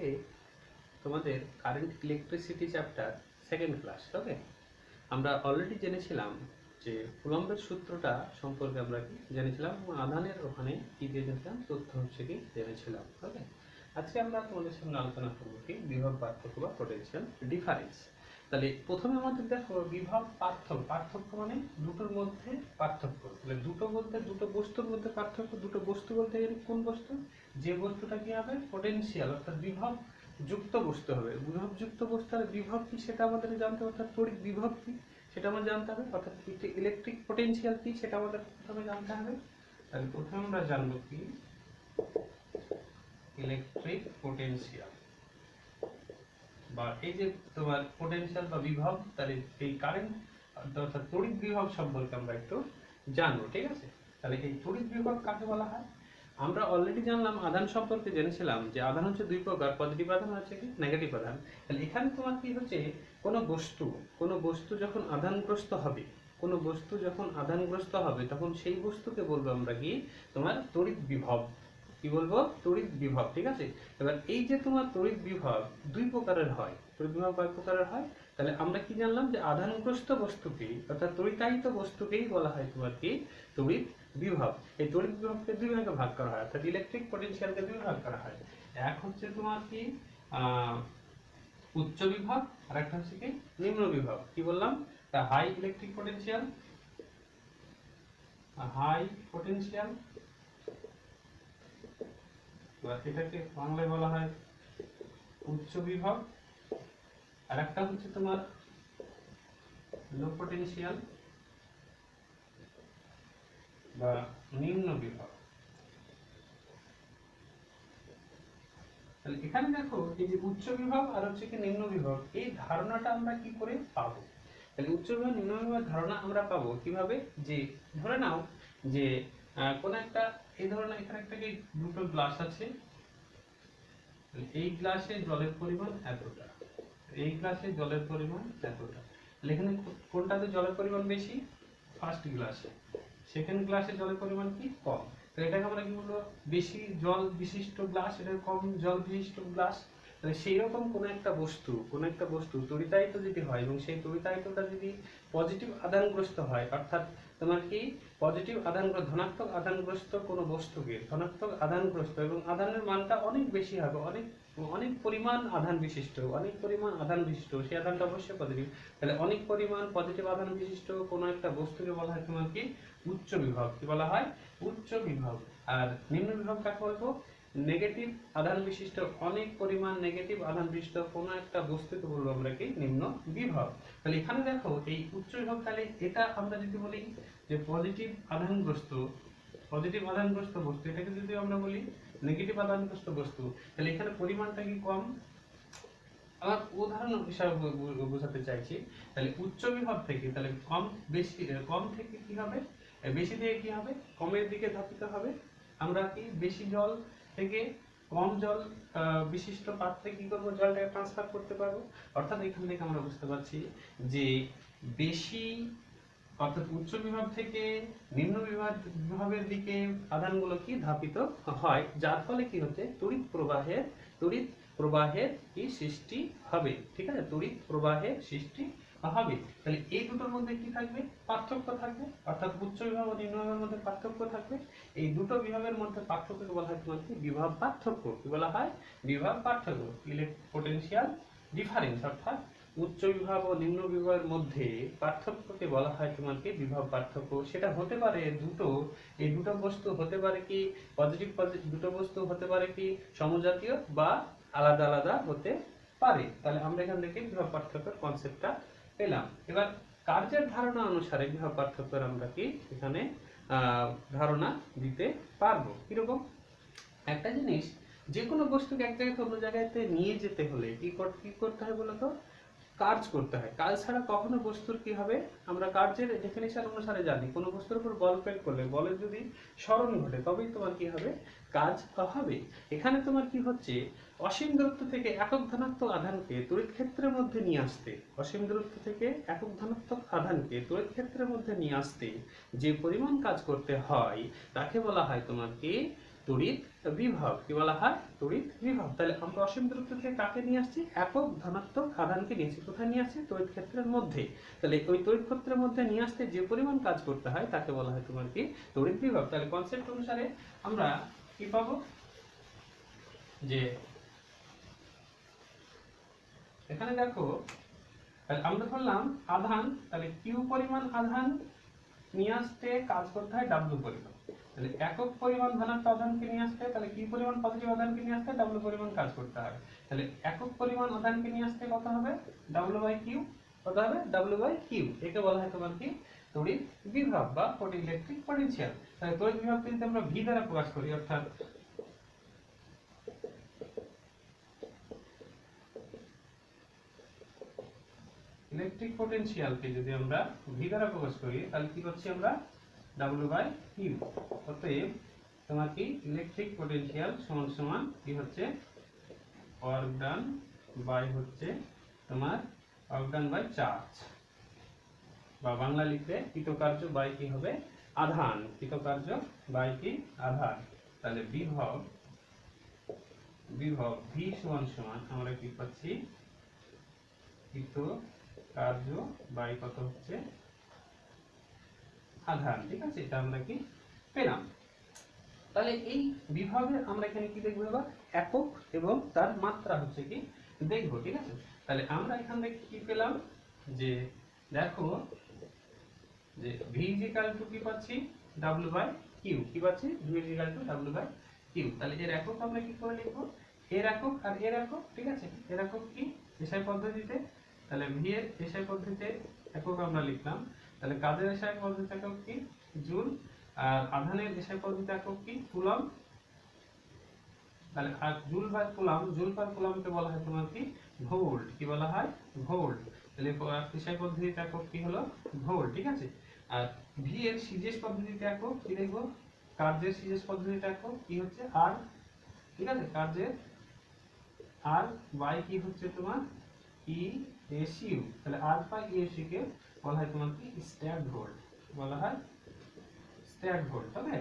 আজকে তোমাদের current electricity chapter second class. Okay, আমরা অলরেডি জেনেছিলাম যে কুলম্বের সূত্রটা সম্পর্কে আমরা কি জেনেছিলাম, আধানের ওখানে কি জেনেছিলাম, তথ্য হচ্ছে কি জেনেছিলাম। ওকে, আজকে আমরা তোমাদের সামনে আলোচনা করবো কি বিভব পার্থক্য বা পোটেনশিয়াল ডিফারেন্স। তাহলে প্রথমে আমাদের দেখো বিভব পার্থক্য মানে দুটোর মধ্যে পার্থক্য। তাহলে দুটো বলতে দুটো বস্তুর মধ্যে পার্থক্য। দুটো বস্তু বলতে গেলে কোন বস্তু? যে বস্তুটা কি হবে পোটেনশিয়াল অর্থাৎ বিভব যুক্ত বস্তু হবে। বিভব যুক্ত বস্তুর বিভব কি সেটা আমাদের জানতে হবে, অর্থাৎ তড়িৎ বিভব কি সেটা আমাদের জানতে হবে, অর্থাৎ ইলেকট্রিক পোটেনশিয়াল কি সেটা আমাদের প্রথমে জানতে হবে। তাহলে প্রথমে আমরা জানবো কি ইলেকট্রিক পোটেনশিয়াল বা এই যে তোমার পোটেনশিয়াল বা বিভব। তাহলে এই কারেন্ট অর্থাৎ তড়িৎ বিভব সম্পর্কে আমরা একটু জানবো, ঠিক আছে? তাহলে এই তড়িৎ বিভব কাকে বলা হয়? আমরা অলরেডি জানলাম আধান সম্পর্কে জেনেছিলাম যে আধান হচ্ছে দুই প্রকার, পজিটিভ আধান হচ্ছে কি নেগেটিভ আধান। তাহলে এখানে তোমার কি হচ্ছে, কোনো বস্তু যখন আধানগ্রস্ত হবে, কোনো বস্তু যখন আধানগ্রস্ত হবে তখন সেই বস্তুকে বলবো আমরা কি তোমার তড়িৎ বিভব। কি বলবো? তড়িৎ বিভব, ঠিক আছে? এবার এই যে তোমার তড়িৎ বিভব দুই প্রকারের হয়, তড়িৎ বিভব কয় প্রকারের হয়? তাহলে আমরা কি জানলাম যে আধানগ্রস্ত বস্তুকেই অর্থাৎ তড়িতায়িত বস্তুকেই বলা হয় তোমার কি তড়িৎ বিভব। এই তড়িৎ বিভবকে দুই ভাগে ভাগ করা হয়, অর্থাৎ ইলেকট্রিক পোটেনশিয়ালকে দুই ভাগ করা হয়। এক হচ্ছে তোমার কি উচ্চ বিভব আর একটা হচ্ছে কি নিম্ন বিভব। কি বললাম? তা হাই ইলেকট্রিক পোটেনশিয়াল, এটাকে বাংলায় বলা হয় উচ্চ বিভব। আর একটা হচ্ছে তোমার লো পটেনশিয়াল বা নিম্ন বিভব। তাহলে এখানে দেখো এই যে উচ্চ বিভব আর হচ্ছে কি নিম্ন বিভব, এই ধারণাটা আমরা কি করে পাবো? তাহলে উচ্চ বিভব নিম্ন বিভবের ধারণা আমরা পাবো কিভাবে? যে ধরে নাও যে কোন একটা এই ধরনের এখানে একটা কি দুটো গ্লাস আছে, এই গ্লাসে জলের পরিমাণ এতটা, এই গ্লাসে জলের পরিমাণ এতটা। এখানে কোনটাতে জলের পরিমাণ বেশি? ফার্স্ট গ্লাসে। সেকেন্ড গ্লাসে জলের পরিমাণ কি কম। তো এটাকে আমরা কি বলবো? বেশি জল বিশিষ্ট গ্লাস, এটা কম জল বিশিষ্ট গ্লাস। তাহলে সেই রকম কোন একটা বস্তু তড়িতায়িত যদি হয় এবং সেই তড়িতায়িতটা যদি পজিটিভ আধানগ্রস্ত হয়, অর্থাৎ তোমার কি পজিটিভ আধানগ্রস্ত ধনাত্মক আধানগ্রস্ত কোনো বস্তুকে ধনাত্মক আধানগ্রস্ত এবং আধানের মানটা অনেক বেশি হবে, অনেক পরিমাণ আধান বিশিষ্ট সেই আধানটা অবশ্যই পজিটিভ। তাহলে অনেক পরিমাণ পজিটিভ আধান বিশিষ্ট কোনো একটা বস্তুকে বলা হয় তোমার কি উচ্চ বিভব। কি বলা হয়? উচ্চ বিভব। আর নিম্ন বিভব কাকে বলবো? নেগেটিভ আধান বিশিষ্ট, অনেক পরিমাণ নেগেটিভ আধান বিশিষ্ট কোনো একটা বস্তুকে বলবো আমরা কি নিম্ন বিভব। তাহলে এখানে দেখো এই উচ্চ বিভব, তাহলে এটা আমরা যদি বলি যে পজিটিভ আধানগ্রস্ত বস্তু, এটাকে যদি আমরা বলি নেগেটিভ আধানগ্রস্ত বস্তু, তাহলে এখানে পরিমাণটা কি কম। আবার উদাহরণ হিসাবে বোঝাতে চাইছি, তাহলে উচ্চ বিভব থেকে তাহলে কম থেকে কি হবে, বেশি থেকে কি হবে, কমের দিকে ধাবিত হবে। আমরা কি বেশি জল থেকে কম জল বিশিষ্ট পাত্রে কি করবো, জলটাকে ট্রান্সফার করতে পারবো। অর্থাৎ এখান থেকে আমরা বুঝতে পারছি যে বেশি অর্থাৎ উচ্চ বিভব থেকে নিম্ন বিভবের দিকে আধানগুলো কি ধাপিত হয়, যার ফলে কি হচ্ছে তড়িৎ প্রবাহের কি সৃষ্টি হবে। ঠিক আছে, তড়িৎ প্রবাহের সৃষ্টি হবে। তাহলে এই দুটোর মধ্যে কি থাকবে? পার্থক্য থাকবে, অর্থাৎ উচ্চ বিভব ও নিম্ন বিভবের মধ্যে পার্থক্য থাকবে। এই দুটো বিভবের মধ্যে পার্থক্যকে বলা হয় তোমার কি বিভব পার্থক্য। কি বলা হয়? বিভব পার্থক্য, ইলেকট্রিক পোটেনশিয়াল ডিফারেন্স। অর্থাৎ উচ্চ বিভব ও নিম্ন বিভবের মধ্যে পার্থক্যকে বলা হয় তোমার কি বিভব পার্থক্য। সেটা হতে পারে দুটো, এই দুটো বস্তু হতে পারে কি পজিটিভ, দুটো বস্তু হতে পারে কি সমজাতীয় বা আলাদা আলাদা হতে পারে। তাহলে আমরা এখান থেকে বিভব পার্থক্যের কনসেপ্টটা পেলাম। এবার কার্যের ধারণা অনুসারে বিভব পার্থক্যের আমরা কি এখানে ধারণা দিতে পারবো। কিরকম? একটা জিনিস, যে কোনো বস্তুকে এক জায়গা থেকে অন্য জায়গাতে নিয়ে যেতে হলে কি করতে হয় বলতো? কাজ করতে হয়। কাজ ছাড়া কখনো বস্তুর কি হবে, আমরা কার্যের ডেফিনিশন অনুসারে জানি কোনো বস্তুর উপর বল প্রয়োগ করলে বলের যদি স্মরণ ঘটে তবেই তোমার কি হবে, কাজ হবে। এখানে তোমার কি হচ্ছে, অসীম দূরত্ব থেকে একক ধনাত্মক আধানকে তড়িৎ ক্ষেত্রের মধ্যে নিয়ে আসতে, অসীম দূরত্ব থেকে একক ধনাত্মক আধানকে তড়িৎ ক্ষেত্রের মধ্যে নিয়ে আসতে যে পরিমাণ কাজ করতে হয় তাকে বলা হয় তোমার কি তড়িৎ বিভব। কি বলা হয়? তড়িৎ বিভব। তাহলে আমরা অসীম দূরত্ব থেকে কাকে নিয়ে আসছি? একক ধনাত্মক আধানকে নিয়েছি। কোথায় নিয়ে আসছি? তড়িৎ ক্ষেত্রের মধ্যে। তাহলে ওই তড়িৎ ক্ষেত্রের মধ্যে নিয়ে আসতে যে পরিমাণ কাজ করতে হয় তাকে বলা হয় তোমার কি? তড়িৎ বিভব। তাহলে কনসেপ্ট অনুসারে আমরা কি পাবো? যে এখানে দেখো, তাহলে আমরা ধরলাম আধান, তাহলে কিউ পরিমাণ আধান নিয়ে আসতে কাজ করতে হয় ডাব্লু পরিমাণ। তাহলে একক পরিমাণ ধনাত্মক আধানকে নিয়ে আসতে, তাহলে কিউ পরিমাণ পজিটিভ আধানকে নিয়ে আসতে ডাব্লু পরিমাণ কাজ করতে হবে। তাহলে একক পরিমাণ আধানকে নিয়ে আসতে কত হবে? W by Q. কত হবে? W by Q. একে বলা হয় তোমার কি? তড়িৎ বিভব বা ইলেকট্রিক পটেনশিয়াল। তাহলে তড়িৎ বিভবকে যদি আমরা ভি দ্বারা প্রকাশ করি, অর্থাৎ ইলেকট্রিক পটেনশিয়ালকে যদি আমরা ভি দ্বারা প্রকাশ করি, তাহলে কি করছি আমরা? W by Q. অতএব তোমার কি? ইলেকট্রিক পটেনশিয়াল সমান সমান কি হচ্ছে? ওয়ার্ক ডান বাই হচ্ছে তোমার ওয়ার্ক ডান বাই চার্জ, বা বাংলা লিখলে কৃতকার্য বাই কি হবে? আধান। কৃতকার্য বাই কি? আধান। তাহলে বিভব ভি সমান সমান আমরা কি পাচ্ছি? কৃতকার্য বাই কত হচ্ছে? আধান। ঠিক আছে, এটা আমরা কি পেলাম। তাহলে এই বিভবের আমরা এখানে কি দেখবো? এবার একক এবং তার মাত্রা হচ্ছে কি দেখবো। ঠিক আছে, তাহলে আমরা এখান থেকে কি পেলাম? যে দেখো, যে ভি ইকুয়াল টু কি পাচ্ছি? W by Q. কি পাচ্ছি? V equal to W by Q. তাহলে এর একক আমরা কি করে লিখবো? এর একক আর এর একক। ঠিক আছে, এর একক কি? এসআই পদ্ধতিতে। তাহলে ভি এর এসআই পদ্ধতিতে একক আমরা লিখলাম। তাহলে কাজের এসআই পদ্ধতি একক কি? জুল। আর আধানের এসআই পদ্ধতি একক কি? কুলম। তাহলে আর joule by coulomb, joule per কুলমকে বলা হয় তোমার কি? ভোল্ট। কি বলা হয়? ভোল্ট। তাহলে এসআই পদ্ধতিতে একক কি হলো? ভোল্ট। ঠিক আছে, আর ভি এর সিজিএস পদ্ধতিতে একক কি দেখবো? কার্যের সিজিএস পদ্ধতিতে একক কি হচ্ছে? আর। ঠিক আছে, কার্যের আর বাই কি হচ্ছে তোমার? E S U. তাহলে আর বাই এস ইউ কে বলা হয় তোমার কি? Stack volt. বলা হয় স্ট্যাক ভোল্ট। ওকে,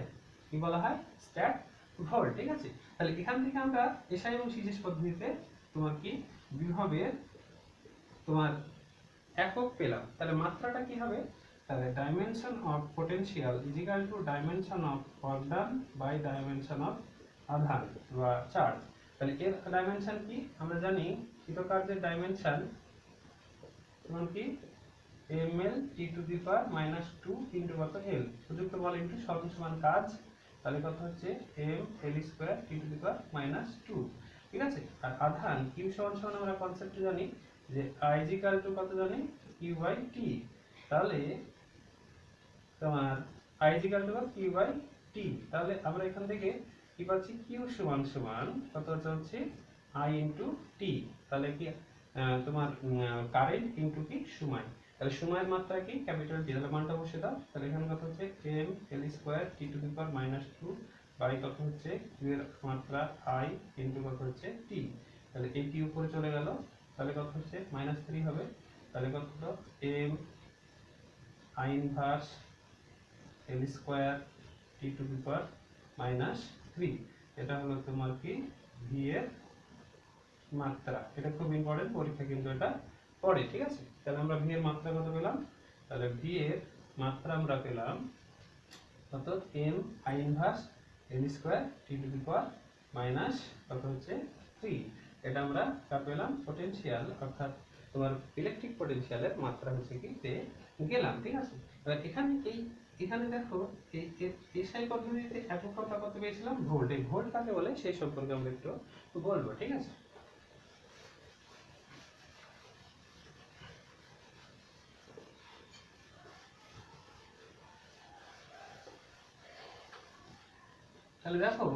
কি বলা হয়? Stack volt. ঠিক আছে, তাহলে এখান থেকে আমরা এসআই এবং সিজিএস পদ্ধতিতে তোমার কি বিভবের তোমার একক পেলাম। তাহলে মাত্রাটা কি হবে? তাহলে dimension of potential is equal to dimension of work done by dimension of আধান বা চার্জ। তাহলে এর ডাইমেনশন কি? আমরা জানি কৃতকার্যের ডাইমেনশন তোমার কি? ml t to the power -2 into কত? l। প্রযুক্ত বল ইনটু স্বল্প সমান কাজ। তাহলে কত হচ্ছে? ml square t to the power -2। ঠিক আছে, আর আধান q সমান সমান আমরা কনসেপ্ট জানি যে i ইকুয়াল টু কত জানি? q by t। তাহলে তোমার i equal to q by t। তাহলে আমরা এখান থেকে কি পাচ্ছি? q সমান সমান কত হচ্ছে? i into t। তাহলে কি তোমার কারেন্ট ইনটু কি? সময়। তাহলে সময়ের মাত্রা কি? Capital T. তাহলে মানটা বসে দাও। তাহলে এখানে কত হচ্ছে? ml square t to the power -2 by কত হচ্ছে? q এর মাত্রা i ইনটু কত হচ্ছে? t। তাহলে এই টি উপরে চলে গেল, তাহলে কত হচ্ছে? -3 হবে। তাহলে কত হলো? m i inverse l square t to the power -3। এটা হলো তোমার কি? v এর মাত্রা। এটা খুব ইম্পর্টেন্ট, পরীক্ষা কিন্তু এটা পড়ে। ঠিক আছে, তাহলে আমরা ভি এর মাত্রা কত পেলাম? তাহলে ভি এর মাত্রা আমরা পেলাম কত? m i inverse l square t to the power minus কত হচ্ছে? 3। এটা আমরা কা পেলাম? পটেনশিয়াল, অর্থাৎ তোমার ইলেকট্রিক পটেনশিয়ালের মাত্রা হচ্ছে কি পেয়ে গেলাম। ঠিক আছে, এবার এখানে দেখো এই এসআই পদ্ধতিতে এককটা কত পেয়েছিলাম? ভোল্ট। এই ভোল্ট কাকে বলে সেই সম্পর্কে আমরা একটু বলবো। ঠিক আছে, তাহলে দেখো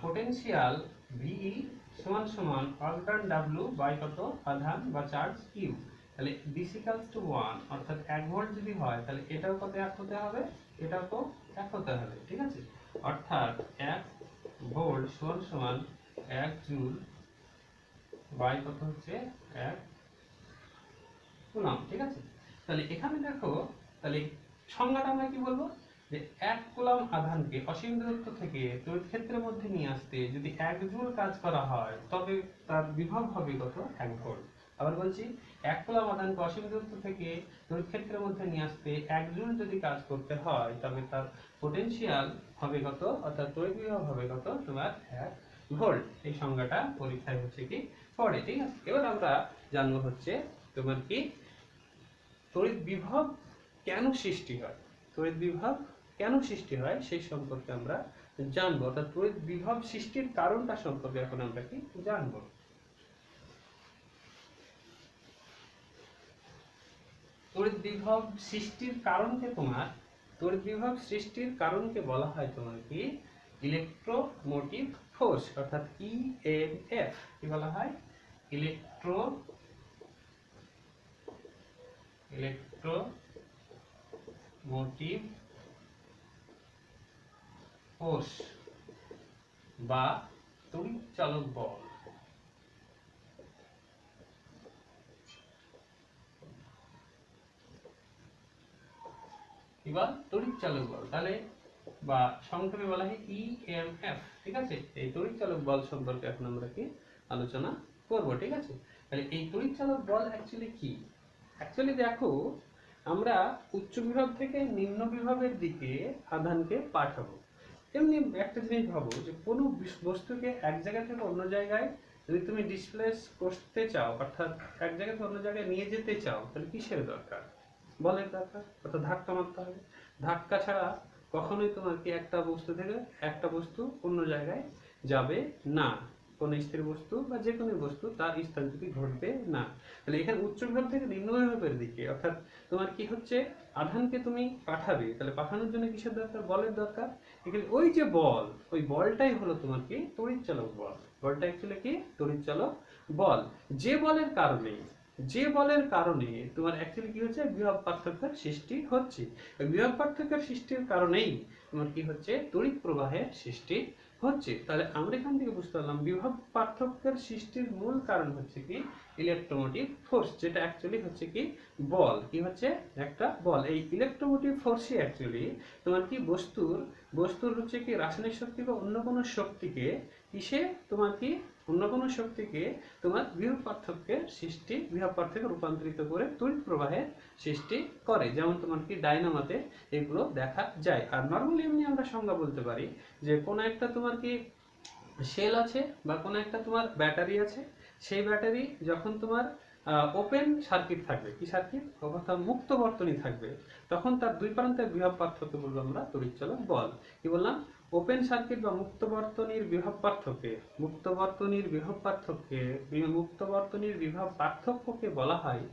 পোটেনশিয়াল VE সমান সমান ওয়ার্ক ডান W বাই কত? আধান বা চার্জ Q। তাহলে this equals to 1, অর্থাৎ 1 ভোল্ট যদি হয় তাহলে এটাও কত? 1 হতে হবে, এটাও তো 1 হতে হবে। ঠিক আছে, অর্থাৎ 1 ভোল্ট সমান সমান 1 জুল বাই কত হচ্ছে? 1 কুলম্ব। ঠিক আছে, তাহলে এখানে দেখো, তাহলে সংজ্ঞাটা আমরা কি বলবো? যে 1 কুলম্ব আধানকে অসীম দূরত্ব থেকে তড়িৎ ক্ষেত্রের মধ্যে নিয়ে আসতে যদি 1 জুল কাজ করা হয় তবে তার বিভব হবে কত 1 ভোল্ট। আবার বলছি 1 কুলম্ব আধানকে অসীম দূরত্ব থেকে তড়িৎ ক্ষেত্রের মধ্যে নিয়ে আসতে 1 জুল যদি কাজ করতে হয় তবে তার পোটেনশিয়াল হবে কত, অর্থাৎ তড়িৎ বিভব হবে কত তোমার 1 ভোল্ট। এই সংজ্ঞাটা পরীক্ষায় হচ্ছে কি পড়ে, ঠিক আছে। এবার আমরা জানবো হচ্ছে তোমার কি তড়িৎ বিভব কেন সৃষ্টি হয়, তড়িৎ বিভব কেন সৃষ্টি হয় সেই সম্পর্কে আমরা জানবো, অর্থাৎ তড়িৎ বিভব সৃষ্টির কারণটা সম্পর্কে এখন আমরা কি জানবো। তড়িৎ বিভব সৃষ্টির কারণকে তোমার তড়িৎ বিভব সৃষ্টির কারণকে বলা হয় তোমার কি ইলেকট্রোমোটিভ ফোর্স, অর্থাৎ ইএমএফ। কি বলা হয়? ইলেকট্রোমোটিভ ফোর্স বা তড়িৎ চালক বল। এবার তড়িৎ চালক বল তাহলে বা সংক্ষেপে বলা হয় ইএমএফ, ঠিক আছে। এই তড়িৎ চালক বল সম্পর্কে এখন আমরা কি আলোচনা করব, ঠিক আছে। তাহলে এই তড়িৎ চালক বল অ্যাকচুয়ালি কি? অ্যাকচুয়ালি দেখো, আমরা উচ্চ বিভব থেকে নিম্ন বিভবের দিকে আধানকে পাঠাবো। এমনি একটা জিনিস ভাবো যে কোনো বস্তুকে এক জায়গা থেকে অন্য জায়গায় যদি তুমি ডিসপ্লেস করতে চাও, অর্থাৎ এক জায়গা থেকে অন্য জায়গায় নিয়ে যেতে চাও, তাহলে কিসের দরকার? বলের দরকার, অর্থাৎ ধাক্কা মারতে হবে। ধাক্কা ছাড়া কখনোই তোমার কি একটা বস্তু থেকে একটা বস্তু অন্য জায়গায় যাবে না। কোনো স্থির বস্তু বা যে কোনো বস্তু তার স্থানান্তরিত ঘটবে না। তাহলে এখানে উচ্চ বিভব থেকে নিম্ন বিভবের দিকে, অর্থাৎ তোমার কি হচ্ছে আধানকে তুমি পাঠাবে, তাহলে পাঠানোর জন্য কিসের দরকার? বলের দরকার। এখানে ওই যে বল, ওই বলটাই হলো তোমার কি তড়িৎ চালক বল। বলটা অ্যাকচুয়ালি কি তড়িৎ চালক বল। যে বলের কারণে তোমার অ্যাকচুয়ালি কি হচ্ছে বিভব পার্থক্যের সৃষ্টি হচ্ছে। বিভব পার্থক্যের সৃষ্টির কারণেই তোমার কি হচ্ছে তড়িৎ প্রবাহের সৃষ্টি হচ্ছে। তাহলে আমরা এখান থেকে বুঝতে পারলাম বিভব পার্থক্যের সৃষ্টির মূল কারণ হচ্ছে কি ইলেকট্রোমোটিভ ফোর্স, যেটা অ্যাকচুয়ালি হচ্ছে কি বল। কি হচ্ছে? একটা বল। এই ইলেকট্রোমোটিভ ফোর্সই অ্যাকচুয়ালি তোমার কি বস্তুর হচ্ছে কি রাসায়নিক শক্তি বা অন্য কোনো শক্তিকে কিসে তোমার কি অন্য কোনো শক্তিকে তোমার বিভব পার্থক্যে রূপান্তরিত করে তড়িৎ প্রবাহের সৃষ্টি করে। যেমন তোমার কি ডায়নামোতে এগুলো দেখা যায়। আর নর্মালি এমনি আমরা সংজ্ঞা বলতে পারি যে কোনো একটা তোমার কি সেল আছে বা কোনো একটা তোমার ব্যাটারি আছে, সেই ব্যাটারি যখন তোমার ওপেন সার্কিট থাকবে, কি সার্কিট? অর্থাৎ মুক্ত বর্তনী থাকবে, তখন তার দুই প্রান্তের বিভব পার্থক্য বলবো আমরা তড়িৎচালক বল। কি বললাম? ওপেন সার্কিট বা মুক্ত বর্তনীর বিভব পার্থক্যকে বলা হয়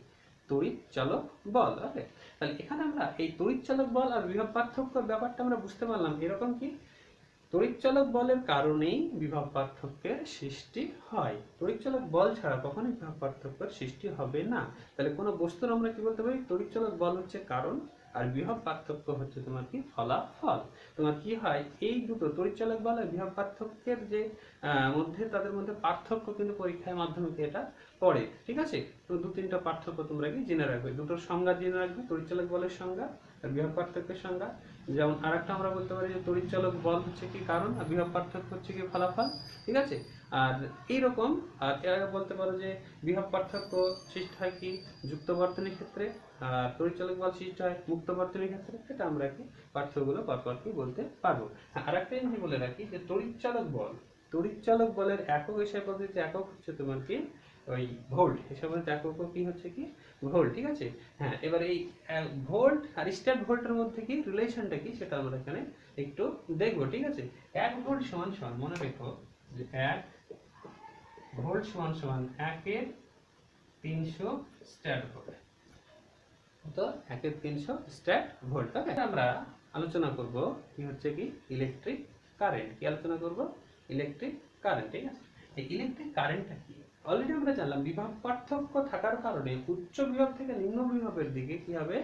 তড়িৎ চালক বল। ওকে, তাহলে এখানে আমরা এই তড়িৎ চালক বল আর বিভব পার্থক্যের ব্যাপারটা আমরা বুঝতে পারলাম। এরকম কি তড়িৎচালক বলের কারণেই বিভব পার্থক্যের সৃষ্টি হয়। তড়িৎচালক বল ছাড়া কখনোই বিভব পার্থক্যের সৃষ্টি হবে না। তাহলে কোনো বস্তুর আমরা কি বলতে পারি? তড়িৎচালক বল হচ্ছে কারণ আর বিভব পার্থক্য হচ্ছে তোমার কি ফলাফল। তোমার কি হয় এই দুটো তড়িৎচালক বল আর বিভব পার্থক্যের যে তাদের মধ্যে পার্থক্য কিন্তু পরীক্ষায় মাধ্যমিকে এটা পড়ে, ঠিক আছে। তো দু তিনটা পার্থক্য তোমরা কি জেনে রাখবে, দুটোর সংজ্ঞা জেনে রাখবে, তড়িৎচালক বলের সংজ্ঞা আর বিভব পার্থক্যের সংজ্ঞা। যেমন আরেকটা আমরা বলতে পারি যে তড়িৎচালক বল হচ্ছে কি কারণ আর বিভব পার্থক্য হচ্ছে কি ফলাফল, ঠিক আছে। আর এইরকম আর বলতে পারো যে বিভব পার্থক্য সৃষ্টি হয় কি যুক্ত বর্তনীর ক্ষেত্রে, আর তড়িৎচালক বল সৃষ্টি হয় মুক্ত বর্তনীর ক্ষেত্রে। এটা আমরা কি পার্থক্যগুলো পরপর কি বলতে পারবো। আর একটা জিনিস বলে রাখি যে তড়িৎচালক বলের একক হিসেবে পদ্ধতি একক হচ্ছে তোমার কি ওই ভোল্ট। হিসাবে একক কি হচ্ছে কি ভোল্ট, ঠিক আছে। হ্যাঁ, এবার এই ভোল্ট আর স্টেপ ভোল্টের মধ্যে কি রিলেশনটা কি সেটা আমরা এখানে একটু দেখবো, ঠিক আছে। 1 ভোল্ট সমান সমান মনে রেখো যে 1 ভোল্ট সমান সমান 1 এর 300 স্ট্যাট ভোল্ট। তো 1 এর 300 স্ট্যাট ভোল্ট। ওকে, আমরা আলোচনা করব কি হচ্ছে কি ইলেকট্রিক কারেন্ট। কি আলোচনা করব? ইলেকট্রিক কারেন্ট, ঠিক আছে। এই ইলেকট্রিক কারেন্টটা কি? অলরেডি আমরা জানলাম বিভব পার্থক্য থাকার কারণে উচ্চ বিভব থেকে নিম্ন বিভবের দিকে কি হবে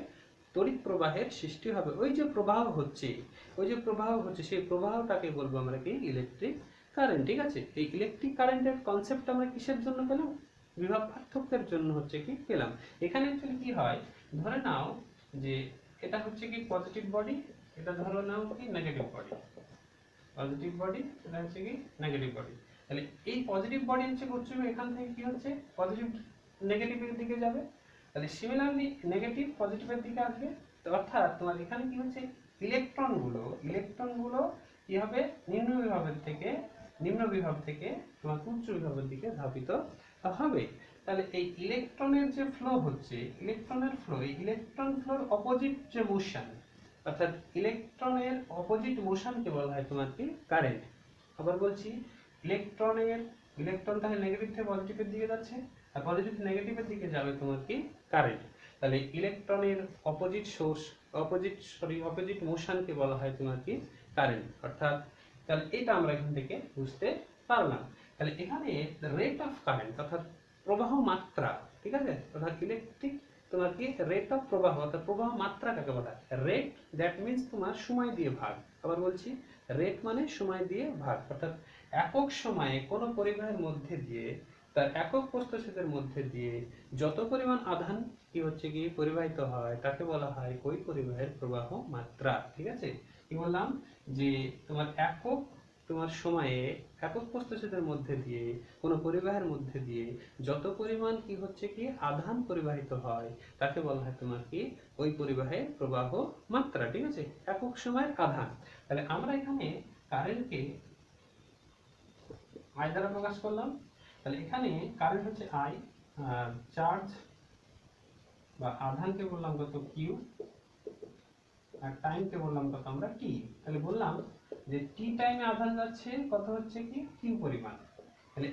তড়িৎ প্রবাহের সৃষ্টি হবে। ওই যে প্রবাহ হচ্ছে সেই প্রবাহটাকে বলবো আমরা কি ইলেকট্রিক কারেন্ট, ঠিক আছে। এই ইলেকট্রিক কারেন্টের কনসেপ্ট আমরা কিসের জন্য পেলাম? বিভব পার্থক্যের জন্য হচ্ছে কি পেলাম। এখানে অ্যাকচুয়ালি কি হয়, ধরে নাও যে এটা হচ্ছে কি পজিটিভ বডি, এটা ধরো নাও কি নেগেটিভ বডি, পজিটিভ বডি, এটা হচ্ছে কি নেগেটিভ বডি। তাহলে এই পজিটিভ বডি হচ্ছে উচ্চবিভব, এখান থেকে কি হচ্ছে পজিটিভ নেগেটিভের দিকে যাবে, তাহলে সিমিলারলি নেগেটিভ পজিটিভের দিকে আসবে। তো অর্থাৎ তোমার এখানে কি হচ্ছে ইলেকট্রনগুলো কি হবে নিম্ন বিভব থেকে তোমার উচ্চ বিভবের দিকে ধাবিত হবে। তাহলে এই ইলেকট্রনের যে ফ্লো হচ্ছে, ইলেকট্রন ফ্লোর অপোজিট যে মোশন, অর্থাৎ ইলেকট্রনের অপোজিট মোশনকে বলা হয় তোমার কি কারেন্ট। আবার বলছি, ইলেকট্রন তাহলে নেগেটিভ থেকে পজিটিভের দিকে যাচ্ছে, আর পজিটিভ নেগেটিভের দিকে যাবে তোমার কি কারেন্ট। তাহলে ইলেকট্রনের অপোজিট মোশনকে বলা হয় তোমার কি কারেন্ট। অর্থাৎ তাহলে এটা আমরা এখান থেকে বুঝতে পারলাম। তাহলে এখানে রেট অফ কারেন্ট অর্থাৎ প্রবাহ মাত্রা, ঠিক আছে, অর্থাৎ ইলেকট্রিক তোমার কি রেট অফ প্রবাহ অর্থাৎ প্রবাহ মাত্রা কাকে বলা হয়? রেট, দ্যাট মিন্স তোমার সময় দিয়ে ভাগ। আবার বলছি, রেট মানে সময় দিয়ে ভাগ, অর্থাৎ একক সময়ে কোনো পরিবাহের মধ্যে দিয়ে তার একক প্রস্থচ্ছেদের মধ্যে দিয়ে যত পরিমাণ আধান কি হচ্ছে কি পরিবাহিত হয় তাকে বলা হয় ওই পরিবাহের প্রবাহ মাত্রা। ঠিক আছে, কি বললাম যে তোমার সময়ে একক প্রস্থচ্ছেদের মধ্যে দিয়ে কোনো পরিবাহের মধ্যে দিয়ে যত পরিমাণ কি হচ্ছে কি আধান পরিবাহিত হয় তাকে বলা হয় তোমার কি ওই পরিবাহের প্রবাহ মাত্রা। ঠিক আছে, একক সময়ের আধান। তাহলে আমরা এখানে কারেন্টকে আই দ্বারা প্রকাশ করলাম। তাহলে এখানে কারেন্ট হচ্ছে আই, আর চার্জ বা আধানকে বললাম কত কিউ, আর টাইমকে বললাম কত আমরা টি। তাহলে বললাম যে টি টাইমে আধান যাচ্ছে কত হচ্ছে কি কিউ পরিমাণ। তাহলে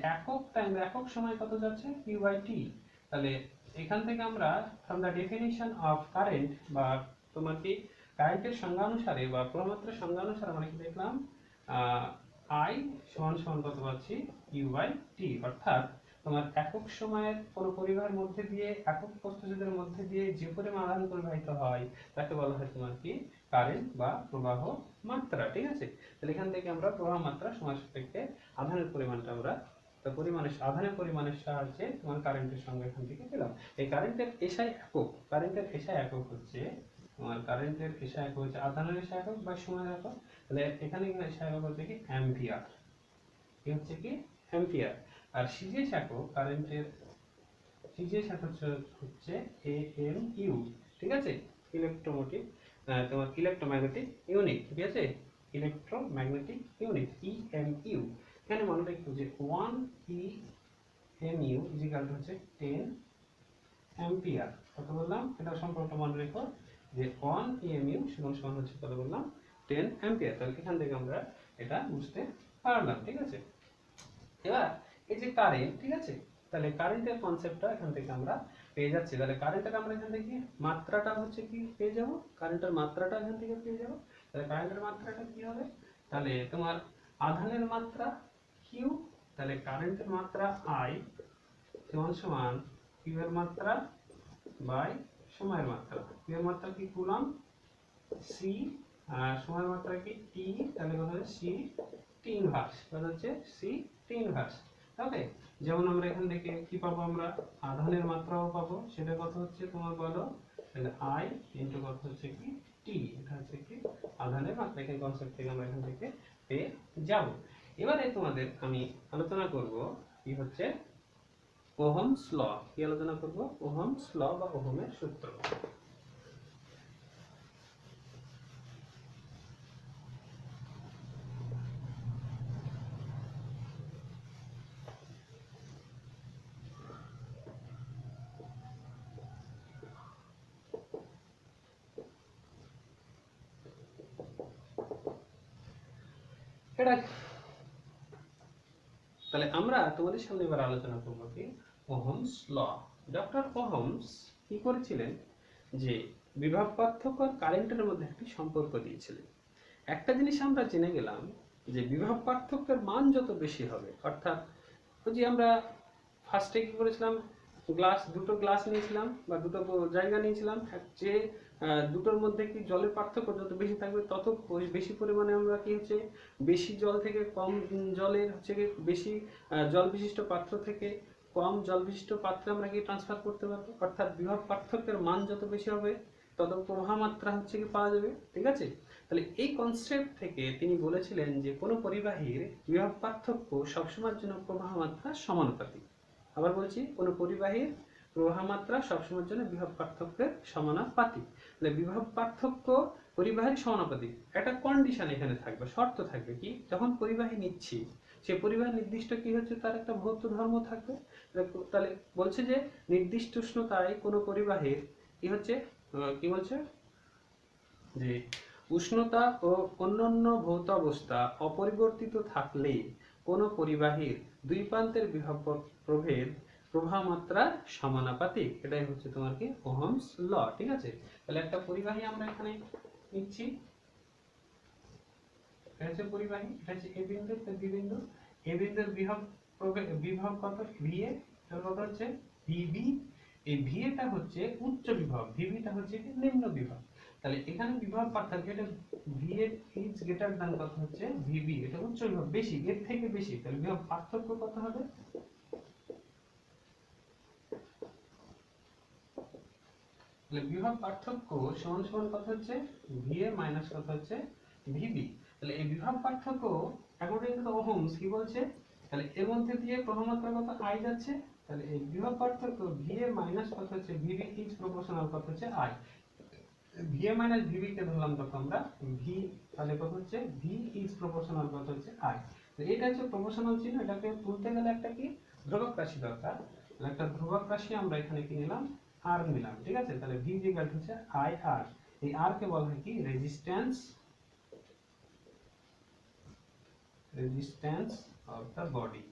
একক সময় কত যাচ্ছে কিউ বাই টি। তাহলে এখান থেকে আমরা from the definition of current বা তোমার কি কারেন্টের সংজ্ঞা অনুসারে বা প্রবাহমাত্রার সংজ্ঞা অনুসারে আমরা কি দেখলাম আই সমান সমান কত পাচ্ছি কিউ বাই টি। অর্থাৎ তোমার একক সময়ের কোনো পরিবাহের মধ্যে দিয়ে একক প্রস্থচ্ছেদের মধ্যে দিয়ে যে পরিমাণ আধান পরিবাহিত হয় তাকে বলা হয় তোমার কি কারেন্ট বা প্রবাহ মাত্রা। ঠিক আছে, তাহলে এখান থেকে আমরা প্রবাহ মাত্রা সময় সাপেক্ষে আধানের পরিমাণটা আমরা আধানের পরিমাণের সাহায্যে তোমার কারেন্টের সঙ্গে এখান থেকে পেলাম। এই কারেন্টের এসআই একক হচ্ছে তোমার আধানের এসআই একক বা সময়ের একক। তাহলে এখানে এসআই একক হচ্ছে কি অ্যাম্পিয়ার, কি হচ্ছে কি অ্যাম্পিয়ার। আর সিজিএস একক কারেন্টের হচ্ছে এএমইউ। ঠিক আছে, ইলেকট্রোম্যাগনেটিক ইউনিট। ঠিক আছে, ইলেকট্রোম্যাগনেটিক ইউনিট ইএমইউ। এখানে মনে রাখবো যে 1 ইএমইউ ইকুয়াল টু হচ্ছে 10 অ্যাম্পিয়ার। কত বললাম এটা সম্পর্কটা মনে রেখো যে 1 ইএমইউ সমান হচ্ছে কত বললাম 10 অ্যাম্পিয়ার। তাহলে এখান থেকে আমরা এটা বুঝতে পারলাম। ঠিক আছে, এবার এই যে কারেন্ট, ঠিক আছে, তাহলে কারেন্টের কনসেপ্টটা এখান থেকে আমরা পেয়ে যাচ্ছি। তাহলে কারেন্টের আমরা এখান থেকে মাত্রাটা হচ্ছে কি পেয়ে যাব, কারেন্টের মাত্রাটা এখান থেকে পেয়ে যাব। তাহলে কারেন্টের মাত্রাটা কি হবে? তাহলে তোমার আধানের মাত্রা কিউ, তাহলে কারেন্টের মাত্রা আই সমান কিউ এর মাত্রা বাই সময়ের মাত্রা। কিউ এর মাত্রা কি কুলম্ব, সি, আর সময়ের মাত্রা কি টি, তাহলে কত হবে সি টি ইনভার্স, কত হচ্ছে সি টি ইনভার্স। ওকে, যেমন আমরা এখান থেকে কি পাবো, আমরা আধানের মাত্রাও পাবো, সেটা কত হচ্ছে তোমার বলো, তাহলে আই ইনটু কত হচ্ছে কি টি, এটা হচ্ছে কি আধানের মাত্রা। এখানে কনসেপ্ট থেকে আমরা এখান থেকে পেয়ে যাব। এবারে তোমাদের আমি আলোচনা করব কি হচ্ছে ওহমস ল। কি আলোচনা করব? ওহমস ল বা ওহমের সূত্র। তাহলে আমরা তোমাদের সামনে এবার আলোচনা করব কি ওহমস ল। ডক্টর ওহমস কি করেছিলেন যে বিভব পার্থক্য আর কারেন্টের মধ্যে একটি সম্পর্ক দিয়েছিলেন। একটা জিনিস আমরা জেনে গেলাম যে বিভব পার্থক্যের মান যত বেশি হবে, অর্থাৎ যে আমরা ফার্স্টে কি করেছিলাম, দুটো গ্লাস নিয়েছিলাম বা দুটো জায়গা নিয়েছিলাম, যে দুটোর মধ্যে কি জলের পার্থক্য যত বেশি থাকবে তত বেশি পরিমাণে আমরা কি হচ্ছে বেশি জল থেকে কম জলের হচ্ছে কি বেশি জল বিশিষ্ট পাত্র থেকে কম জল বিশিষ্ট পাত্রে আমরা কি ট্রান্সফার করতে পারবো। অর্থাৎ বিভব পার্থক্যের মান যত বেশি হবে তত প্রবাহ মাত্রা হচ্ছে কি পাওয়া যাবে। ঠিক আছে, তাহলে এই কনসেপ্ট থেকে তিনি বলেছিলেন যে কোনো পরিবাহীর বিভব পার্থক্য সবসময়ের জন্য প্রবাহ মাত্রা সমানুপাতিক। আবার বলছি, কোনো পরিবাহীর প্রবাহ মাত্রা সবসময়ের জন্য বিভব পার্থক্যের সমানুপাতিক। তাহলে বিভব পার্থক্য পরিবাহীর সমানুপাতিক, একটা কন্ডিশন এখানে থাকবে, শর্ত থাকবে কি, যখন পরিবাহী নিচ্ছি সে পরিবাহীর নির্দিষ্ট কি হচ্ছে, তার একটা ভৌত ধর্ম থাকবে। তাহলে বলছে যে নির্দিষ্ট উষ্ণতায় কোনো পরিবাহীর কি হচ্ছে, কি বলছে যে উষ্ণতা ও অন্যান্য ভৌত অবস্থা অপরিবর্তিত থাকলে কোনো পরিবাহীর দুই প্রান্তের বিভব প্রভেদ প্রবাহ মাত্রা সমানুপাতিক। এটাই হচ্ছে তোমার কি ওহমস ল। ঠিক আছে, তাহলে একটা পরিবাহী আমরা এখানে নিচ্ছি, এটা হচ্ছে পরিবাহী, এটা হচ্ছে এ বিন্দু, এটা বি বিন্দু। এ বিন্দুর বিভব কত, ভিএ, এর কত হচ্ছে ভিবি। এই ভিএটা হচ্ছে উচ্চ বিভব, ভিবিটা হচ্ছে কি নিম্ন বিভব। তাহলে এখানে বিভব পার্থক্য, এটা ভিএ ইজ গ্রেটার দ্যান কত হচ্ছে ভিবি, এটা উচ্চ বিভব, বেশি, এর থেকে বেশি। তাহলে বিভব পার্থক্য কত হবে, তাহলে বিভব পার্থক্য সমান সমান কত হচ্ছে ভিএ মাইনাস কত হচ্ছে ভিবি। তাহলে এই বিভব পার্থক্য অ্যাকর্ডিং টু দ্য ওহমস কি বলছে, তাহলে এর মধ্যে দিয়ে প্রবাহ মাত্রা কত আই যাচ্ছে, তাহলে এই বিভব পার্থক্য ভিএ মাইনাস কত হচ্ছে ভিবি ইজ প্রপোর্শনাল কত হচ্ছে আই। ভিএ মাইনাস ভিবি কে ধরলাম কত আমরা ভি, তাহলে কত হচ্ছে ভি ইজ প্রপোর্শনাল কত হচ্ছে আই। তো এটা হচ্ছে প্রপোর্শনাল চিহ্ন, এটাকে তুলতে গেলে একটা কি ধ্রুবক রাশি দরকার। একটা ধ্রুবক রাশি আমরা এখানে কি নিলাম, আর নিলাম। ঠিক আছে, তাহলে ভি ইকুয়াল টু হচ্ছে আই আর। এই আর কে বলা হয় কি resistance, resistance of the body.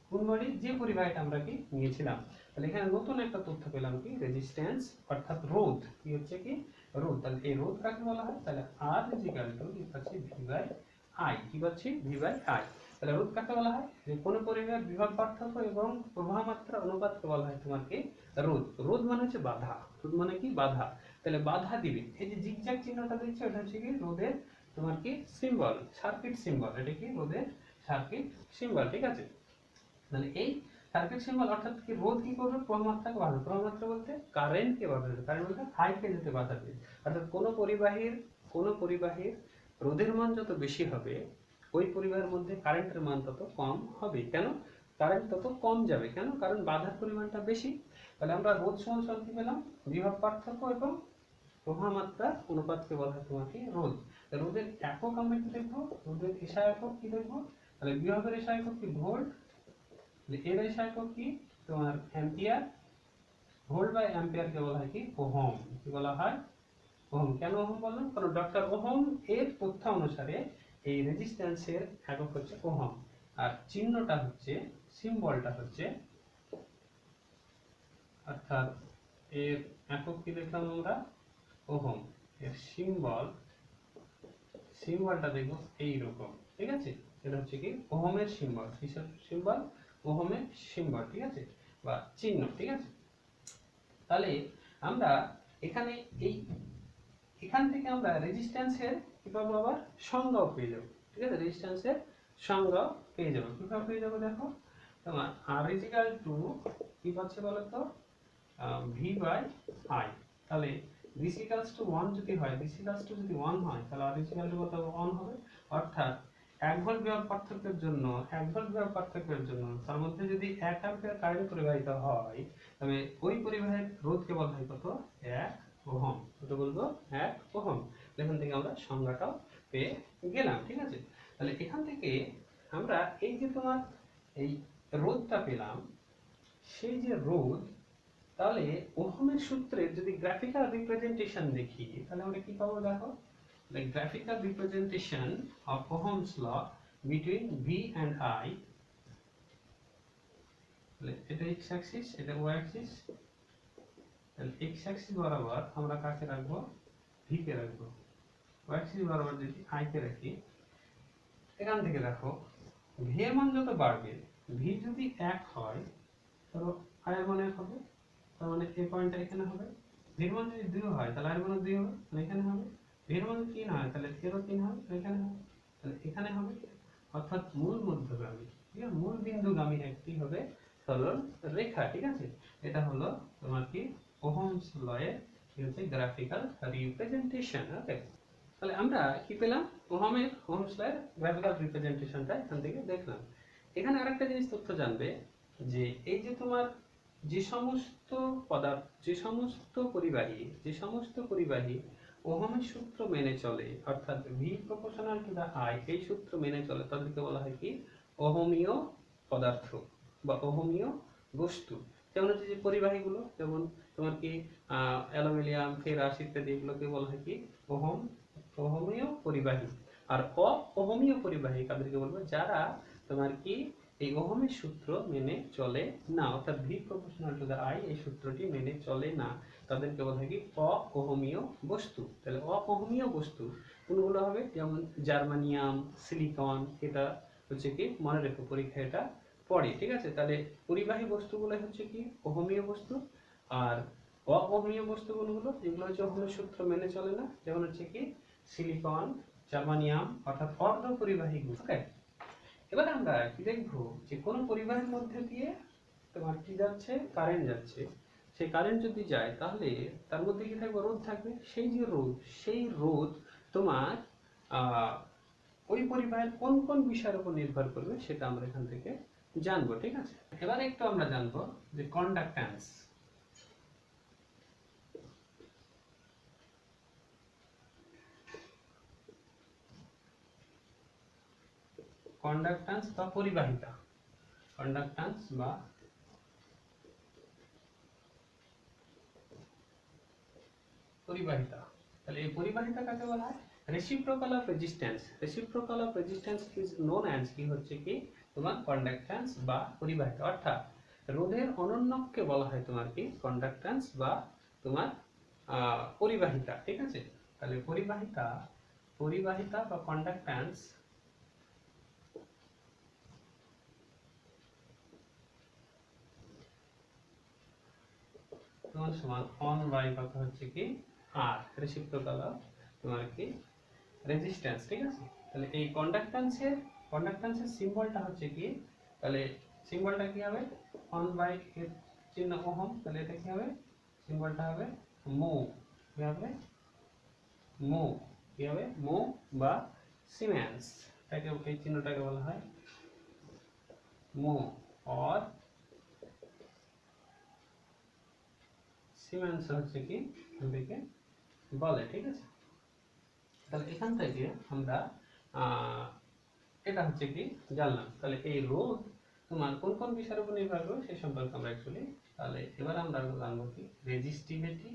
কোন বডি, যে পরিবাহীটা আমরা কি নিয়েছিলাম। তাহলে এখানে নতুন একটা তথ্য পেলাম কি রেজিস্ট্যান্স অর্থাৎ রোধ, কি হচ্ছে কি রোধ। তাহলে এই রোধ কাকে বলা হয়, তাহলে আর ইজ ইকুয়াল টু কি পাচ্ছি ভি বাই আই, কি পাচ্ছি ভি বাই আই। তাহলে রোধ কাকে বলা হয়, যে কোন পরিবাহীর বিভব পার্থক্য এবং প্রবাহ মাত্রা অনুপাতকে বলা হয় তোমার কি রোধ। রোধ মানে হচ্ছে বাধা, রোধ মানে কি বাধা। তাহলে বাধা দিবে, এই যে জিগজ্যাগ চিহ্নটা দিচ্ছে ওটা হচ্ছে কি রোধের তোমার কি সিম্বল, সার্কিট সিম্বল, এটা কি রোধের সার্কিট সিম্বল। ঠিক আছে, তাহলে এই সার্কিট সিম্বল অর্থাৎ কি রোধ কি করবে, প্রবাহ মাত্রাকে বাধা, প্রবাহ মাত্রা বলতে কারেন্টকে বাধা দেবে, কারেন্ট বলতে আইকে যেতে বাধা দেবে। অর্থাৎ কোনো পরিবাহীর রোধের মান যত বেশি হবে ওই পরিবাহের মধ্যে কারেন্টের মান তত কম হবে। কেন, কারেন্ট তত কম যাবে, কেন, কারণ বাধার পরিমাণটা বেশি। তাহলে আমরা রোধ সমান সমান কি পেলাম, বিভব পার্থক্য এবং প্রবাহ মাত্রা অনুপাতকে বলা হয় তোমাকে রোধ। রোধের একক আমরা কি দেখবো, রোধের এসা একক কি দেখবো, তাহলে বিভবের এসা একক কি ভোল্ট, এর এসা একক কি তোমার অ্যাম্পিয়ার, ভোল্ট বাই অ্যাম্পিয়ার কে বলা হয় কি ওহম, কি বলা হয় ওহম। কেন ওহম বললাম, কারণ ডক্টর ওহম এর তথ্য অনুসারে এই রেজিস্ট্যান্সের একক হচ্ছে ওহম, আর চিহ্নটা হচ্ছে সিম্বলটা হচ্ছে, অর্থাৎ এর একক কি দেখলাম আমরা ওহম, এর সিম্বলটা দেখবো এইরকম। ঠিক আছে, এটা হচ্ছে কি ওহমের সিম্বল, কিসের সিম্বল, ওহমের সিম্বল। ঠিক আছে, বা চিহ্ন। ঠিক আছে, তাহলে আমরা এখানে এখান থেকে আমরা রেজিস্ট্যান্সের কি পাবো, আবার সংজ্ঞাও পেয়ে যাবো। ঠিক আছে, রেজিস্ট্যান্সের সংজ্ঞাও পেয়ে যাবো। কিভাবে পেয়ে যাবো দেখো, তোমার আর ইজ ইকুয়াল টু কি পাচ্ছে বলো তো ভি বাই আই। তাহলে দিস ইকুয়ালস টু 1 যদি হয়, দিস ইকুয়ালস টু যদি 1 হয়, তাহলে আর ইজ ইকুয়াল টু কত 1 হবে। অর্থাৎ 1 ভোল্ট বিভব পার্থক্যের জন্য তার মধ্যে যদি 1 অ্যাম্পিয়ার কারেন্ট প্রবাহিত হয়, তবে ওই পরিবাহের রোধকে বলা হয় কত 1 ওহম। কত বলবো 1 ওহম। এখান থেকে আমরা সংজ্ঞাটাও পেয়ে গেলাম। ঠিক আছে, তাহলে এখান থেকে আমরা এই যে তোমার এই রোধটা পেলাম, সেই যে রোধ, তাহলে ওহমের সূত্রের যদি গ্রাফিক্যাল রিপ্রেজেন্টেশন দেখি তাহলে আমরা কি পাবো দেখো, the graphical representation of Ohm's law between V and I, এটা x axis, এটা y axis, তাহলে x axis বরাবর আমরা কাকে রাখবো, v কে রাখবো, y axis বরাবর যদি I কে রাখি, এখান থেকে দেখো v এর মান যত বাড়বে, v যদি 1 হয় তাহলে I এর মান 1 হবে, তার মানে এই পয়েন্টটা এখানে হবে। v এর মান যদি 2 হয় তাহলে I এর মান 2 হবে, তাহলে এখানে হবে। v এর মান 3 হয় তাহলে এরও 3 হবে, এখানে হবে, তাহলে এখানে হবে। অর্থাৎ মূল মধ্যগামী, ঠিক আছে, মূল বিন্দুগামী একটি হবে সরল রেখা। ঠিক আছে, এটা হলো তোমার কি ওহমস ল এর এই হচ্ছে গ্রাফিক্যাল রিপ্রেজেন্টেশন। ওকে, তাহলে আমরা কি পেলাম, ওহমস লয়ের গ্রাফিক্যাল রিপ্রেজেন্টেশনটা এখান থেকে দেখলাম। এখানে আরেকটা জিনিস তথ্য জানবে যে এই যে তোমার যে সমস্ত পদার্থ, যে সমস্ত পরিবাহী ওহমের সূত্র মেনে চলে, অর্থাৎ V proportional to the I, এই সূত্র মেনে চলে, তাদেরকে বলা হয় কি ওহমীয় পদার্থ বা ওহমীয় বস্তু। যেমন হচ্ছে যে পরিবাহীগুলো, যেমন তোমার কি অ্যালুমিনিয়াম, ফেরাস ইত্যাদি, এগুলোকে বলা হয় কি ওহমীয় পরিবাহী। আর অওহমীয় পরিবাহী কাদেরকে বলবো, যারা তোমার কি এই ওহমের সূত্র মেনে চলে না, অর্থাৎ V proportional to the I এই সূত্রটি মেনে চলে না, তাদেরকে বলা হয় কি অওহমীয় বস্তু। তাহলে অওহমীয় বস্তু কোনগুলো হবে, যেমন জার্মানিয়াম, সিলিকন, এটা হচ্ছে কি মনে রেখো পরীক্ষা এটা পড়ে, ঠিক আছে। তাহলে পরিবাহী বস্তুগুলো হচ্ছে কি ওহমীয় বস্তু, আর অওহমীয় বস্তু কোনগুলো, যেগুলো হচ্ছে ওহমের সূত্র মেনে চলে না, যেমন হচ্ছে কি সিলিকন, জার্মানিয়াম, অর্থাৎ অর্ধ পরিবাহী। ওকে, এবার আমরা কি দেখবো যে কোন পরিবাহের মধ্যে দিয়ে তোমার কি যাচ্ছে, কারেন্ট যাচ্ছে। সেই কারেন্ট যদি যায় তাহলে তার মধ্যে কি থাকবে, রোধ থাকবে। সেই রোধ তোমার ওই পরিবাহের কোন কোন বিষয়ের উপর নির্ভর করবে সেটা আমরা এখান থেকে জানবো, ঠিক আছে। এবার একটু আমরা জানবো যে কন্ডাক্ট্যান্স। কন্ডাক্ট্যান্স বা পরিবাহিতা, কন্ডাক্ট্যান্স বা পরিবাহিতা। তাহলে এই পরিবাহিতা কাকে বলা হয়, reciprocal of resistance. Reciprocal of resistance is known as কি হচ্ছে কি তোমার কন্ডাক্ট্যান্স বা পরিবাহিতা, অর্থাৎ রোধের অনন্যককে বলা হয় তোমার কি কন্ডাক্ট্যান্স বা তোমার পরিবাহিতা, ঠিক আছে। তাহলে পরিবাহিতা বা কন্ডাক্ট্যান্স তোমার সমান 1/কত হচ্ছে কি আর রেসিপ্রোকাল অফ তোমার কি রেজিস্ট্যান্স, ঠিক আছে। তাহলে এই কন্ডাক্ট্যান্সের সিম্বলটা হচ্ছে কি, তাহলে সিম্বলটা কি হবে 1 এর চিহ্ন ওহম, তাহলে এটা কি হবে, সিম্বলটা হবে মো, কি হবে মো বা সিমেন্স, এটাকে এই চিহ্নটাকে বলা হয় মো অর সিমেন্স হচ্ছে কি এদিকে বলে, ঠিক আছে। তাহলে এখান থেকে আমরা এটা হচ্ছে কি জানলাম। তাহলে এই রোধ তোমার কোন কোন বিষয়ের উপর নির্ভর করবে সেই সম্পর্কে আমরা অ্যাকচুয়ালি, তাহলে এবার আমরা জানবো কি রেজিস্টিভিটি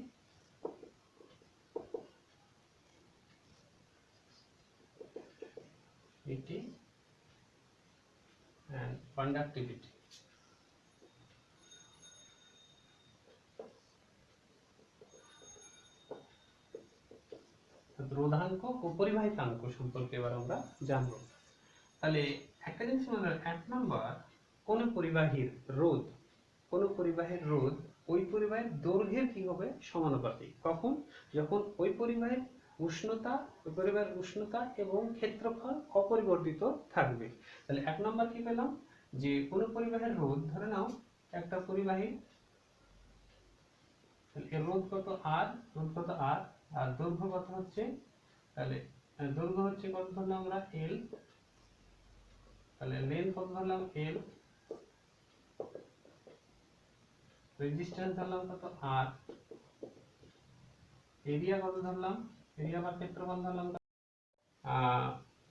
and conductivity। রোধাঙ্ক ও পরিবাহিতাঙ্ক সম্পর্কে এবার আমরা জানবো। তাহলে একটা জিনিস মনে রাখো, 1 নম্বর, কোন পরিবাহীর রোধ ওই পরিবাহের দৈর্ঘ্যের কি হবে সমানুপাতিক। কখন, যখন ওই পরিবাহের উষ্ণতা এবং ক্ষেত্রফল অপরিবর্তিত থাকবে। তাহলে 1 নম্বর কি পেলাম, যে কোন পরিবাহের রোধ, ধরে নাও একটা পরিবাহী, এর রোধ কত আর, আর দৈর্ঘ্য কত হচ্ছে, তাহলে দৈর্ঘ্য হচ্ছে কত ধরলাম আমরা এল, তাহলে লেন্থ কত ধরলাম এল, রেজিস্ট্যান্স ধরলাম কত আর, এরিয়া কত ধরলাম, এরিয়া বা ক্ষেত্রফল ধরলাম।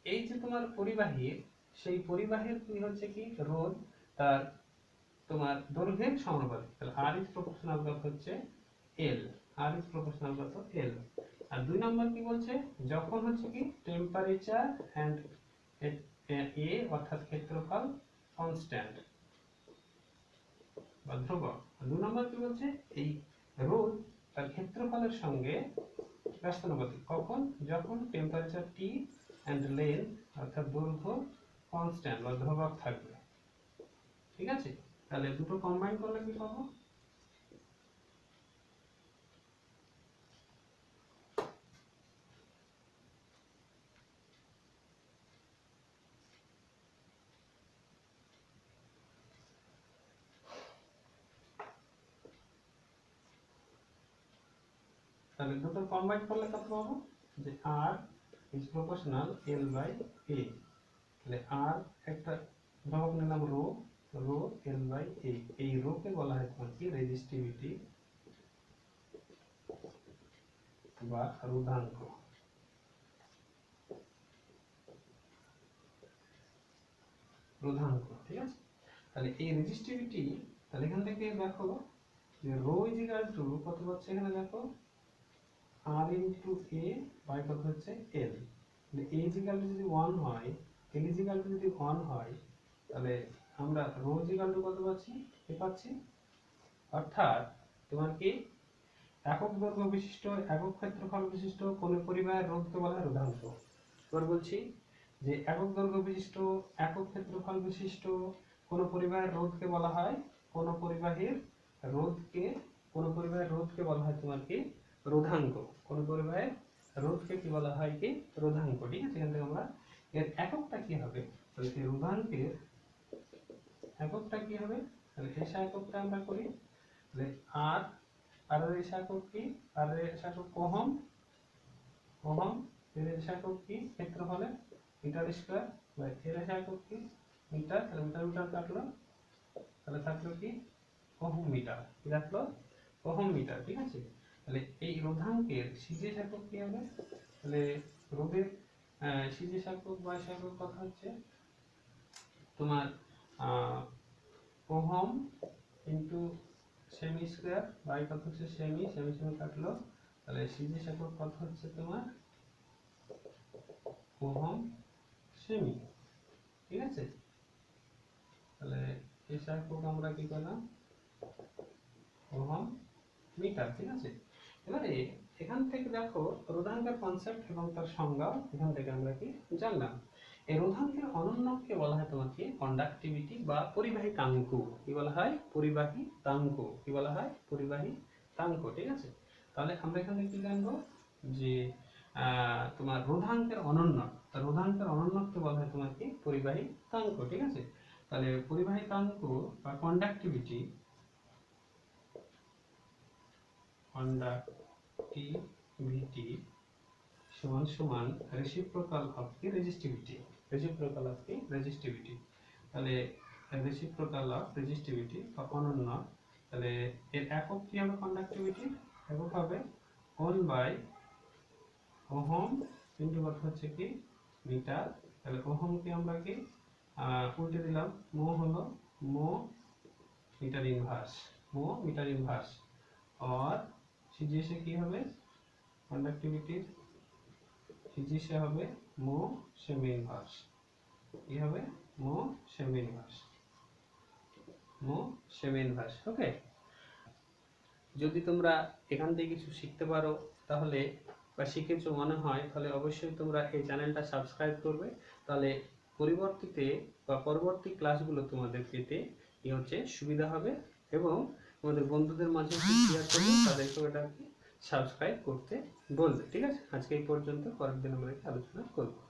এই যে তোমার পরিবাহীর, সেই পরিবাহীর কি হচ্ছে কি রোধ তার তোমার দৈর্ঘ্যের সমানুপাতিক। তাহলে আর ইজ প্রপোর্শনাল কত হচ্ছে এল, আর ইজ প্রপোর্শনাল কত এল। আর 2 নম্বর কি বলছে, যখন হচ্ছে কি টেম্পারেচার এন্ড এ অর্থাৎ ক্ষেত্রফল কনস্ট্যান্ট বা ধ্রুবক। 2 নম্বর কি বলছে, এই রোধ তার ক্ষেত্রফলের সঙ্গে ব্যস্তানুপাতিক। কখন, যখন টেম্পারেচার টি এন্ড লেন্থ অর্থাৎ দৈর্ঘ্য কনস্ট্যান্ট বা ধ্রুবক থাকবে, ঠিক আছে। তাহলে দুটো কম্বাইন করলে কি পাবো, তাহলে দুটো কম্বাইন করলে কত পাবো, যে আর ইজ প্রপোর্শনাল এল বাই এ। তাহলে আর একটা ধ্রুবক নিলাম রো, রো এল বাই এ, এই রো কে বলা হয় তোমার কি রেজিস্টিভিটি বা রোধাঙ্ক। রোধাঙ্ক, ঠিক আছে। তাহলে এই রেজিস্টিভিটি, তাহলে এখান থেকে দেখো যে রো ইজ ইকুয়াল টু কত হচ্ছে, এখানে দেখো আর ইনটু এ বাই কত হচ্ছে এল। তাহলে এ ইজ ইকুয়াল টু যদি 1 হয়, এল ইজ ইকুয়াল টু যদি 1 হয়, তাহলে আমরা রো ইজ ইকুয়াল টু কত পাচ্ছি, এ পাচ্ছি। অর্থাৎ তোমার কি একক দৈর্ঘ্য বিশিষ্ট একক ক্ষেত্রফল বিশিষ্ট কোন পরিবাহের রোধকে বলা হয় রোধাঙ্ক। এবার বলছি যে একক দৈর্ঘ্য বিশিষ্ট একক ক্ষেত্রফল বিশিষ্ট কোন পরিবাহের রোধকে বলা হয়, কোন পরিবাহীর রোধকে, কোন পরিবাহের রোধকে বলা হয় তোমার কি রোধাঙ্ক। কোন পরিবাহের রোধকে কি বলা হয় কি রোধাঙ্ক, ঠিক আছে। এখান থেকে আমরা এর এককটা কি হবে, তাহলে এই রোধাঙ্কের এককটা কি হবে, তাহলে এসা এককটা আমরা করি। তাহলে আর আর এর এসা একক কি, আর এর এসা একক ওহম, ওহম এর এসা একক কি ক্ষেত্রফলে মিটার স্কয়ার, বা এর এসা একক কি মিটার, তাহলে মিটার মিটার কাটলো, তাহলে থাকলো কি ওহম মিটার, কি রাখলো ওহম মিটার, ঠিক আছে। তাহলে এই রোধাঙ্কের সিজেস একক কি হবে, তাহলে রোধের সিজেস একক বা এসা একক কথা হচ্ছে তোমার ohm into cm square by কত হচ্ছে সেমি, সেমি সেমি কাটলো, তাহলে সিজেস একক কত হচ্ছে তোমার ওহম সেমি, ঠিক আছে। তাহলে এসা একক আমরা কি করলাম ওহম মিটার, ঠিক আছে। এবারে এখান থেকে দেখো রোধাঙ্কের কনসেপ্ট এবং তার সংজ্ঞা এখান থেকে আমরা কি জানলাম। এই রোধাঙ্কের অনন্যকে বলা হয় তোমার কি কন্ডাক্টিভিটি বা পরিবাহিতাঙ্ক। কি বলা হয় পরিবাহিতাঙ্ক, কি বলা হয় পরিবাহিতাঙ্ক, ঠিক আছে। তাহলে আমরা এখানে কি জানবো যে তোমার রোধাঙ্কের অনন্য, রোধাঙ্কের অনন্যকে বলা হয় তোমার কি পরিবাহিতাঙ্ক, ঠিক আছে। তাহলে পরিবাহিতাঙ্ক বা কন্ডাক্টিভিটি, কন্ডাক্টিভিটি সমান সমান রেসিপ্রোকাল অফ কি রেজিস্টিভিটি, রেসিপ্রোকাল অফ কি রেজিস্টিভিটি। তাহলে রেসিপ্রোকাল অফ রেজিস্টিভিটি বা অনন্য, তাহলে এর একক কি হবে কন্ডাক্টিভিটি, একক হবে 1 বাই ওহম ইনটু কত হচ্ছে কি মিটার। তাহলে ওহম কে আমরা কি উল্টে দিলাম, মো হলো মো মিটার ইনভার্স, মো মিটার ইনভার্স। আর সিজিএসে কি হবে কন্ডাক্টিভিটির সিজিএসে হবে মো সেমি ইনভার্স, কি হবে মো সেমি ইনভার্স, মো সেমি ইনভার্স। ওকে, যদি তোমরা এখান থেকে কিছু শিখতে পারো তাহলে বা শিখেছো মনে হয়, তাহলে অবশ্যই তোমরা এই চ্যানেলটা সাবস্ক্রাইব করবে। তাহলে পরবর্তীতে বা পরবর্তী ক্লাসগুলো তোমাদের পেতে কি হচ্ছে সুবিধা হবে, এবং তোমাদের বন্ধুদের মাঝে শেয়ার করবে, তাদেরকেও এটাকে সাবস্ক্রাইব করতে বলবে, ঠিক আছে। আজকে এই পর্যন্ত, পরের দিন আমরা আলোচনা করবো।